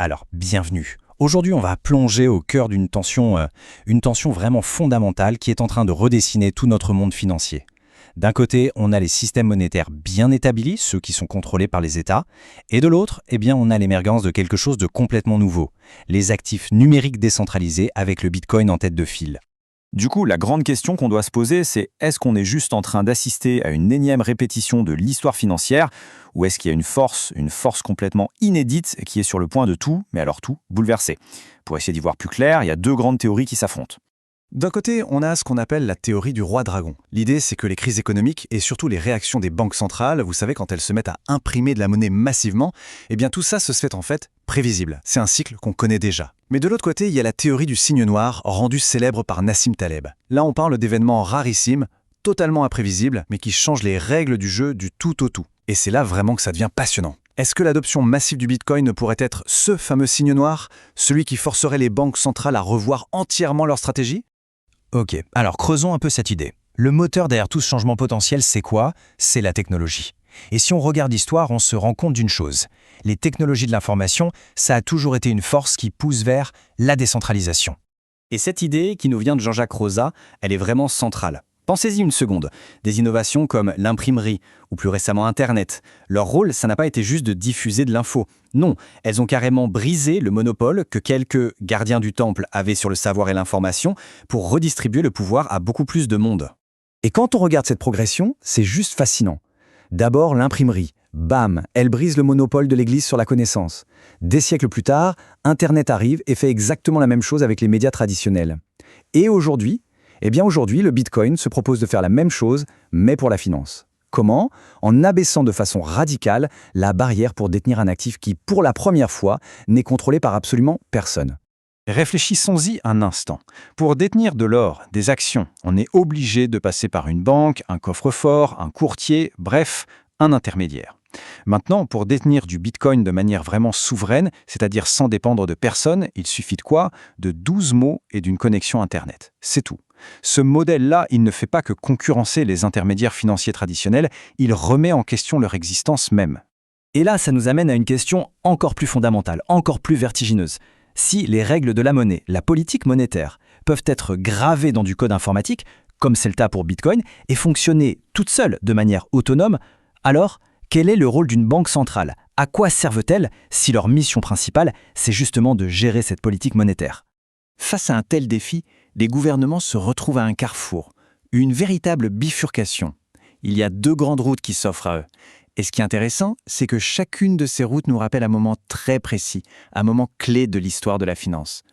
Alors, bienvenue. Aujourd'hui, on va plonger au cœur une tension vraiment fondamentale qui est en train de redessiner tout notre monde financier. D'un côté, on a les systèmes monétaires bien établis, ceux qui sont contrôlés par les États, et de l'autre, on a l'émergence de quelque chose de complètement nouveau, les actifs numériques décentralisés avec le Bitcoin en tête de file. Du coup, la grande question qu'on doit se poser, c'est est-ce qu'on est juste en train d'assister à une énième répétition de l'histoire financière, ou est-ce qu'il y a une force complètement inédite qui est sur le point de tout, mais alors tout, bouleverser? Pour essayer d'y voir plus clair, il y a deux grandes théories qui s'affrontent. D'un côté, on a ce qu'on appelle la théorie du roi dragon. L'idée, c'est que les crises économiques et surtout les réactions des banques centrales, vous savez, quand elles se mettent à imprimer de la monnaie massivement, tout ça se fait en fait prévisible. C'est un cycle qu'on connaît déjà. Mais de l'autre côté, il y a la théorie du cygne noir, rendue célèbre par Nassim Taleb. Là, on parle d'événements rarissimes, totalement imprévisibles, mais qui changent les règles du jeu du tout au tout. Et c'est là vraiment que ça devient passionnant. Est-ce que l'adoption massive du Bitcoin ne pourrait être ce fameux cygne noir, celui qui forcerait les banques centrales à revoir entièrement leur stratégie ? Ok, alors creusons un peu cette idée. Le moteur derrière tout ce changement potentiel, c'est quoi? C'est la technologie. Et si on regarde l'histoire, on se rend compte d'une chose. Les technologies de l'information, ça a toujours été une force qui pousse vers la décentralisation. Et cette idée, qui nous vient de Jean-Jacques Rosa, elle est vraiment centrale. Pensez-y une seconde. Des innovations comme l'imprimerie, ou plus récemment Internet, leur rôle, ça n'a pas été juste de diffuser de l'info. Non, elles ont carrément brisé le monopole que quelques gardiens du temple avaient sur le savoir et l'information pour redistribuer le pouvoir à beaucoup plus de monde. Et quand on regarde cette progression, c'est juste fascinant. D'abord, l'imprimerie. Bam, elle brise le monopole de l'Église sur la connaissance. Des siècles plus tard, Internet arrive et fait exactement la même chose avec les médias traditionnels. Et aujourd'hui, le Bitcoin se propose de faire la même chose, mais pour la finance. Comment? En abaissant de façon radicale la barrière pour détenir un actif qui, pour la première fois, n'est contrôlé par absolument personne. Réfléchissons-y un instant. Pour détenir de l'or, des actions, on est obligé de passer par une banque, un coffre-fort, un courtier, bref, un intermédiaire. Maintenant, pour détenir du Bitcoin de manière vraiment souveraine, c'est-à-dire sans dépendre de personne, il suffit de quoi? De 12 mots et d'une connexion Internet. C'est tout. Ce modèle-là, il ne fait pas que concurrencer les intermédiaires financiers traditionnels, il remet en question leur existence même. Et là, ça nous amène à une question encore plus fondamentale, encore plus vertigineuse. Si les règles de la monnaie, la politique monétaire, peuvent être gravées dans du code informatique, comme c'est le cas pour Bitcoin, et fonctionner toutes seules de manière autonome, alors quel est le rôle d'une banque centrale? À quoi servent-elles si leur mission principale, c'est justement de gérer cette politique monétaire? Face à un tel défi, les gouvernements se retrouvent à un carrefour, une véritable bifurcation. Il y a deux grandes routes qui s'offrent à eux. Et ce qui est intéressant, c'est que chacune de ces routes nous rappelle un moment très précis, un moment clé de l'histoire de la finance.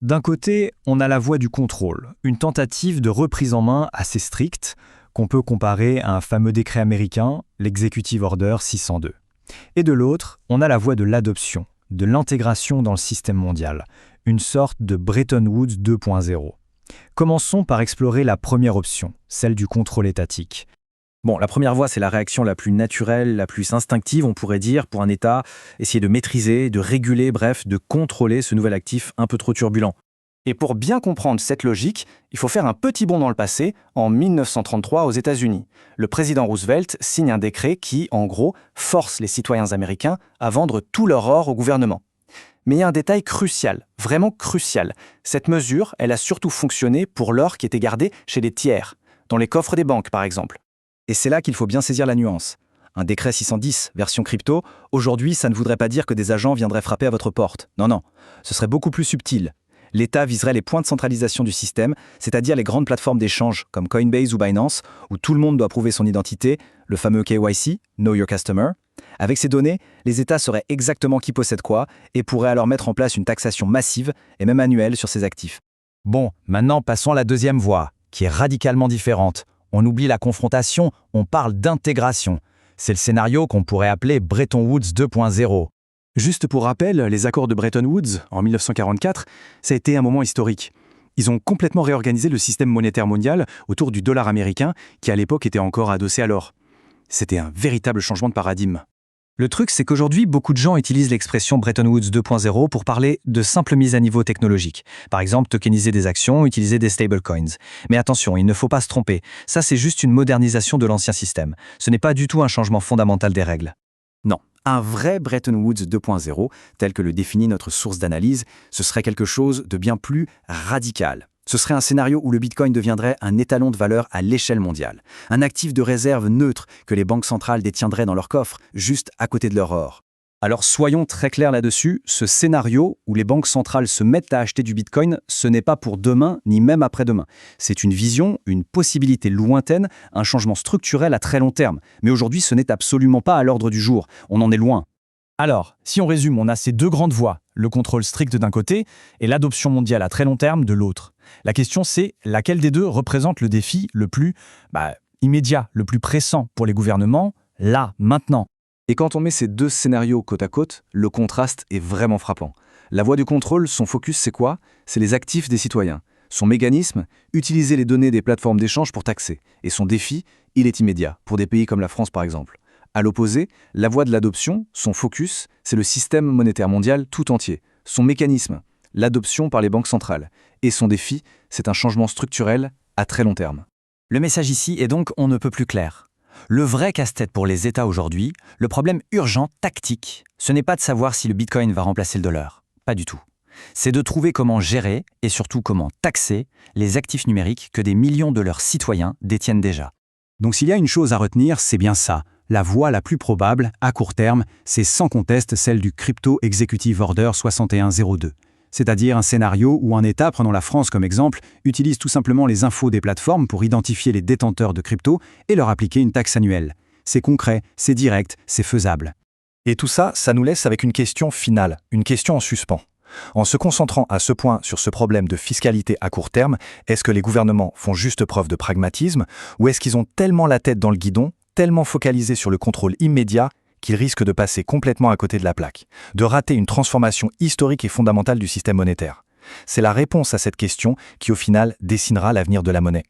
D'un côté, on a la voie du contrôle, une tentative de reprise en main assez stricte, qu'on peut comparer à un fameux décret américain, l'Executive Order 602. Et de l'autre, on a la voie de l'adoption, de l'intégration dans le système mondial, une sorte de Bretton Woods 2.0. Commençons par explorer la première option, celle du contrôle étatique. Bon, la première voie, c'est la réaction la plus naturelle, la plus instinctive, on pourrait dire, pour un État, essayer de maîtriser, de réguler, bref, de contrôler ce nouvel actif un peu trop turbulent. Et pour bien comprendre cette logique, il faut faire un petit bond dans le passé, en 1933 aux États-Unis. Le président Roosevelt signe un décret qui, en gros, force les citoyens américains à vendre tout leur or au gouvernement. Mais il y a un détail crucial, vraiment crucial. Cette mesure, elle a surtout fonctionné pour l'or qui était gardé chez les tiers, dans les coffres des banques par exemple. Et c'est là qu'il faut bien saisir la nuance. Un décret 610, version crypto, aujourd'hui, ça ne voudrait pas dire que des agents viendraient frapper à votre porte. Non, ce serait beaucoup plus subtil. L'État viserait les points de centralisation du système, c'est-à-dire les grandes plateformes d'échange comme Coinbase ou Binance, où tout le monde doit prouver son identité, le fameux KYC, Know Your Customer. Avec ces données, les États sauraient exactement qui possède quoi et pourraient alors mettre en place une taxation massive et même annuelle sur ces actifs. Bon, maintenant passons à la deuxième voie, qui est radicalement différente. On oublie la confrontation, on parle d'intégration. C'est le scénario qu'on pourrait appeler Bretton Woods 2.0. Juste pour rappel, les accords de Bretton Woods, en 1944, ça a été un moment historique. Ils ont complètement réorganisé le système monétaire mondial autour du dollar américain, qui à l'époque était encore adossé à l'or. C'était un véritable changement de paradigme. Le truc, c'est qu'aujourd'hui, beaucoup de gens utilisent l'expression Bretton Woods 2.0 pour parler de simple mise à niveau technologique. Par exemple, tokeniser des actions, utiliser des stablecoins. Mais attention, il ne faut pas se tromper. Ça, c'est juste une modernisation de l'ancien système. Ce n'est pas du tout un changement fondamental des règles. Non, Un vrai Bretton Woods 2.0, tel que le définit notre source d'analyse, ce serait quelque chose de bien plus radical. Ce serait un scénario où le Bitcoin deviendrait un étalon de valeur à l'échelle mondiale, un actif de réserve neutre que les banques centrales détiendraient dans leur coffre, juste à côté de leur or. Alors soyons très clairs là-dessus, ce scénario où les banques centrales se mettent à acheter du Bitcoin, ce n'est pas pour demain ni même après-demain. C'est une vision, une possibilité lointaine, un changement structurel à très long terme. Mais aujourd'hui, ce n'est absolument pas à l'ordre du jour. On en est loin. Alors, si on résume, on a ces deux grandes voies, le contrôle strict d'un côté et l'adoption mondiale à très long terme de l'autre. La question c'est, laquelle des deux représente le défi le plus immédiat, le plus pressant pour les gouvernements, là, maintenant? Et quand on met ces deux scénarios côte à côte, le contraste est vraiment frappant. La voie du contrôle, son focus c'est quoi? C'est les actifs des citoyens. Son mécanisme, utiliser les données des plateformes d'échange pour taxer. Et son défi, il est immédiat, pour des pays comme la France par exemple. À l'opposé, la voie de l'adoption, son focus, c'est le système monétaire mondial tout entier. Son mécanisme, l'adoption par les banques centrales. Et son défi, c'est un changement structurel à très long terme. Le message ici est donc on ne peut plus clair. Le vrai casse-tête pour les États aujourd'hui, le problème urgent, tactique, ce n'est pas de savoir si le Bitcoin va remplacer le dollar. Pas du tout. C'est de trouver comment gérer et surtout comment taxer les actifs numériques que des millions de leurs citoyens détiennent déjà. Donc s'il y a une chose à retenir, c'est bien ça. La voie la plus probable, à court terme, c'est sans conteste celle du Crypto Executive Order 6102. C'est-à-dire un scénario où un État, prenons la France comme exemple, utilise tout simplement les infos des plateformes pour identifier les détenteurs de crypto et leur appliquer une taxe annuelle. C'est concret, c'est direct, c'est faisable. Et tout ça, ça nous laisse avec une question finale, une question en suspens. En se concentrant à ce point sur ce problème de fiscalité à court terme, est-ce que les gouvernements font juste preuve de pragmatisme ou est-ce qu'ils ont tellement la tête dans le guidon, tellement focalisés sur le contrôle immédiat qu'ils risquent de passer complètement à côté de la plaque, de rater une transformation historique et fondamentale du système monétaire? C'est la réponse à cette question qui au final dessinera l'avenir de la monnaie.